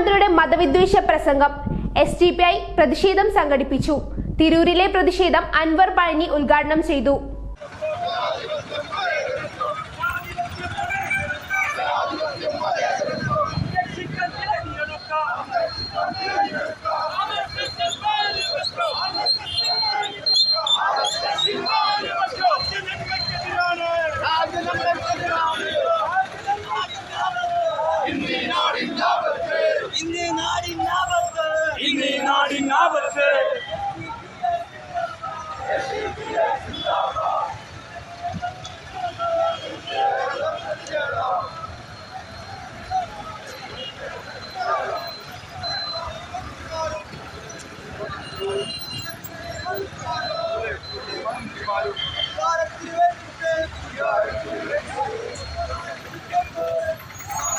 പ്രധാനമന്ത്രിയുടെ മതവിദ്വേഷ പ്രസംഗം SDPI പ്രതിഷേധം സംഘടിപ്പിച്ചു. തിരൂരിലെ പ്രതിഷേധം അൻവർ പഴഞ്ഞി ഉദ്ഘാടനം ചെയ്തു.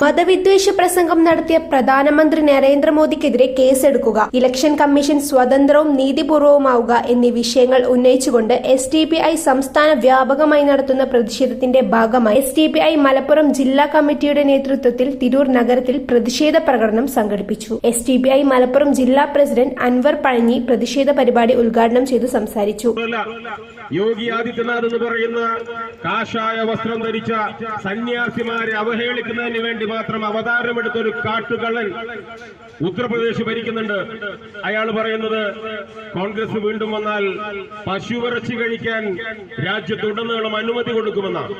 മതവിദ്വേഷ പ്രസംഗം നടത്തിയ പ്രധാനമന്ത്രി നരേന്ദ്രമോദിക്കെതിരെ കേസെടുക്കുക, ഇലക്ഷൻ കമ്മീഷൻ സ്വതന്ത്രവും നീതിപൂർവവുമാവുക എന്നീ വിഷയങ്ങൾ ഉന്നയിച്ചുകൊണ്ട് SDPI സംസ്ഥാന വ്യാപകമായി നടത്തുന്ന പ്രതിഷേധത്തിന്റെ ഭാഗമായി SDPI മലപ്പുറം ജില്ലാ കമ്മിറ്റിയുടെ നേതൃത്വത്തിൽ തിരൂർ നഗരത്തിൽ പ്രതിഷേധ പ്രകടനം സംഘടിപ്പിച്ചു. SDPI മലപ്പുറം ജില്ലാ പ്രസിഡന്റ് അൻവർ പഴഞ്ഞി പ്രതിഷേധ പരിപാടി ഉദ്ഘാടനം ചെയ്തു സംസാരിച്ചു. യോഗി ആദിത്യനാഥ് എന്ന് പറയുന്ന കാഷായ വസ്ത്രം ധരിച്ച സന്യാസിമാരെ അവഹേളിക്കുന്നതിന് വേണ്ടി മാത്രം അവതാരമെടുത്തൊരു കാട്ടുകള്ളൻ ഉത്തർപ്രദേശ് ഭരിക്കുന്നുണ്ട്. അയാൾ പറയുന്നത് കോൺഗ്രസ് വീണ്ടും വന്നാൽ പശുവിറച്ചി കഴിക്കാൻ രാജ്യത്തുടനീളം അനുമതി കൊടുക്കുമെന്നാണ്.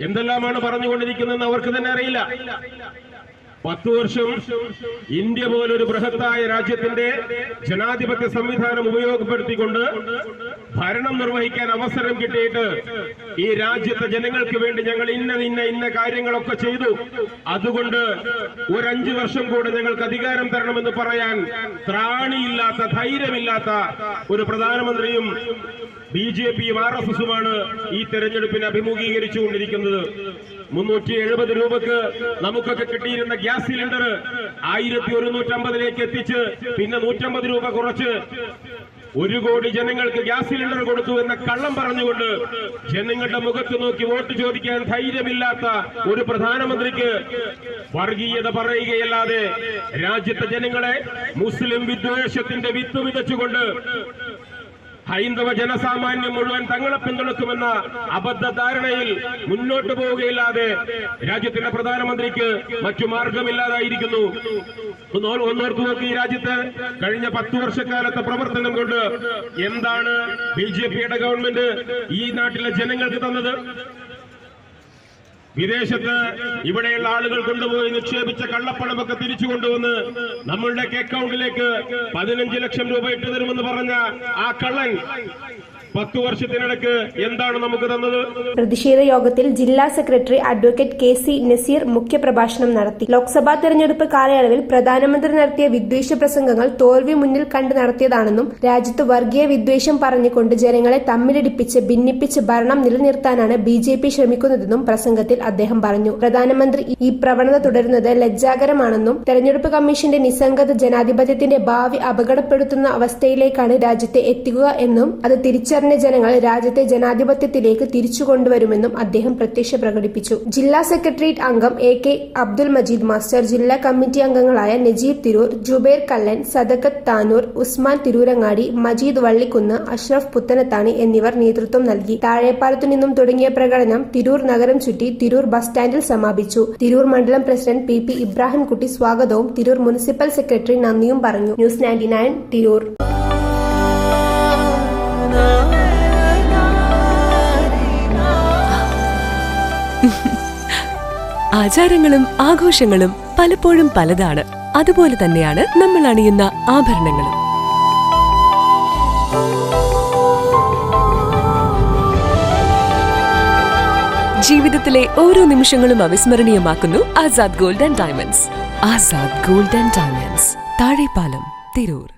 എന്തെല്ലാമാണ് പറഞ്ഞുകൊണ്ടിരിക്കുന്നതെന്ന് അവർക്ക് തന്നെ അറിയില്ല. 10 വർഷം ഇന്ത്യ പോലൊരു ബൃഹത്തായ രാജ്യത്തിന്റെ ജനാധിപത്യ സംവിധാനം ഉപയോഗപ്പെടുത്തിക്കൊണ്ട് ഭരണം നിർവഹിക്കാൻ അവസരം കിട്ടിയിട്ട് ഈ രാജ്യത്തെ ജനങ്ങൾക്ക് വേണ്ടി ഞങ്ങൾ ഇന്ന കാര്യങ്ങളൊക്കെ ചെയ്തു, അതുകൊണ്ട് ഒരു 5 വർഷം കൂടെ ഞങ്ങൾക്ക് അധികാരം തരണമെന്ന് പറയാൻ ത്രാണിയില്ലാത്ത, ധൈര്യമില്ലാത്ത ഒരു പ്രധാനമന്ത്രിയും BJPയും RSSുമാണ് ഈ തെരഞ്ഞെടുപ്പിനെ അഭിമുഖീകരിച്ചുകൊണ്ടിരിക്കുന്നത്. 370 രൂപക്ക് നമുക്കൊക്കെ കിട്ടിയിരുന്ന ഗ്യാസ് സിലിണ്ടർ 1150 എത്തിച്ച് പിന്നെ 150 രൂപ കുറച്ച് 1 കോടി ജനങ്ങൾക്ക് ഗ്യാസ് സിലിണ്ടർ കൊടുത്തു എന്ന കള്ളം പറഞ്ഞുകൊണ്ട് ജനങ്ങളുടെ മുഖത്ത് നോക്കി വോട്ട് ചോദിക്കാൻ ധൈര്യമില്ലാത്ത ഒരു പ്രധാനമന്ത്രിക്ക് വർഗീയത പറയുകയല്ലാതെ രാജ്യത്തെ ജനങ്ങളെ മുസ്ലിം വിദ്വേഷത്തിന്റെ വിത്ത് വിതച്ചുകൊണ്ട് ഹൈന്ദവ ജനസാമാന്യം മുഴുവൻ തങ്ങളെ പിന്തുണക്കുമെന്ന അബദ്ധ ധാരണയിൽ മുന്നോട്ട് പോവുകയില്ലാതെ രാജ്യത്തിന്റെ പ്രധാനമന്ത്രിക്ക് മറ്റു മാർഗമില്ലാതായിരിക്കുന്നു. ഒന്നോർത്തു നോക്കി, ഈ രാജ്യത്ത് കഴിഞ്ഞ 10 വർഷക്കാലത്തെ പ്രവർത്തനം കൊണ്ട് എന്താണ് BJPയുടെ ഗവൺമെന്റ് ഈ നാട്ടിലെ ജനങ്ങൾക്ക് തന്നത്? വിദേശത്ത് ഇവിടെയുള്ള ആളുകൾ കൊണ്ടുപോയി നിക്ഷേപിച്ച കള്ളപ്പണമൊക്കെ തിരിച്ചു കൊണ്ടുവന്ന് നമ്മളുടെ അക്കൗണ്ടിലേക്ക് 15 ലക്ഷം രൂപ ഇട്ടു തരുമെന്ന് പറഞ്ഞ ആ കള്ളൻ 10 വർഷത്തിനിടയ്ക്ക് എന്താണ് നമുക്ക് തന്നത്? പ്രതിഷേധ യോഗത്തിൽ ജില്ലാ സെക്രട്ടറി അഡ്വക്കേറ്റ് KC നസീർ മുഖ്യപ്രഭാഷണം നടത്തി. ലോക്സഭാ തെരഞ്ഞെടുപ്പ് കാലയളവിൽ പ്രധാനമന്ത്രി നടത്തിയ വിദ്വേഷ പ്രസംഗങ്ങൾ തോൽവി മുന്നിൽ കണ്ട് നടത്തിയതാണെന്നും രാജ്യത്ത് വർഗീയ വിദ്വേഷം പറഞ്ഞുകൊണ്ട് ജനങ്ങളെ തമ്മിലടിപ്പിച്ച് ഭിന്നിപ്പിച്ച് ഭരണം നിലനിർത്താനാണ് BJP ശ്രമിക്കുന്നതെന്നും പ്രസംഗത്തിൽ അദ്ദേഹം പറഞ്ഞു. പ്രധാനമന്ത്രി ഈ പ്രവണത തുടരുന്നത് ലജ്ജാകരമാണെന്നും തെരഞ്ഞെടുപ്പ് കമ്മീഷന്റെ നിസ്സംഗത ജനാധിപത്യത്തിന്റെ ഭാവി അപകടപ്പെടുത്തുന്ന അവസ്ഥയിലേക്കാണ് രാജ്യത്തെ എത്തിക്കുക എന്നും അത് തിരിച്ചറിഞ്ഞ ജനങ്ങൾ രാജ്യത്തെ ജനാധിപത്യത്തിലേക്ക് തിരിച്ചു കൊണ്ടുവരുമെന്നും അദ്ദേഹം പ്രത്യാശ പ്രകടിപ്പിച്ചു. ജില്ലാ സെക്രട്ടേറിയറ്റ് അംഗം AK അബ്ദുൽ മജീദ് മാസ്റ്റർ, ജില്ലാ കമ്മിറ്റി അംഗങ്ങളായ നജീബ് തിരൂർ, ജുബൈർ കല്ലൻ, സദക്കത്ത് താനൂർ, ഉസ്മാൻ തിരൂരങ്ങാടി, മജീദ് വള്ളിക്കുന്ന്, അഷ്റഫ് പുത്തനത്താണി എന്നിവർ നേതൃത്വം നൽകി. താഴെപ്പാലത്തു നിന്നും തുടങ്ങിയ പ്രകടനം തിരൂർ നഗരം ചുറ്റി തിരൂർ ബസ് സ്റ്റാൻഡിൽ സമാപിച്ചു. തിരൂർ മണ്ഡലം പ്രസിഡന്റ് PP ഇബ്രാഹിംകുട്ടി സ്വാഗതവും തിരൂർ മുനിസിപ്പൽ സെക്രട്ടറി നന്ദിയും പറഞ്ഞു. ന്യൂസ് 99 തിരൂർ. ആചാരങ്ങളും ആഘോഷങ്ങളും പലപ്പോഴും പലതാണ്. അതുപോലെ തന്നെയാണ് നമ്മൾ അണിയുന്ന ആഭരണങ്ങളും. ജീവിതത്തിലെ ഓരോ നിമിഷങ്ങളും അവിസ്മരണീയമാക്കുന്നു Azad gold and diamonds. Azad gold and diamonds, Thazhepalam, Tirur.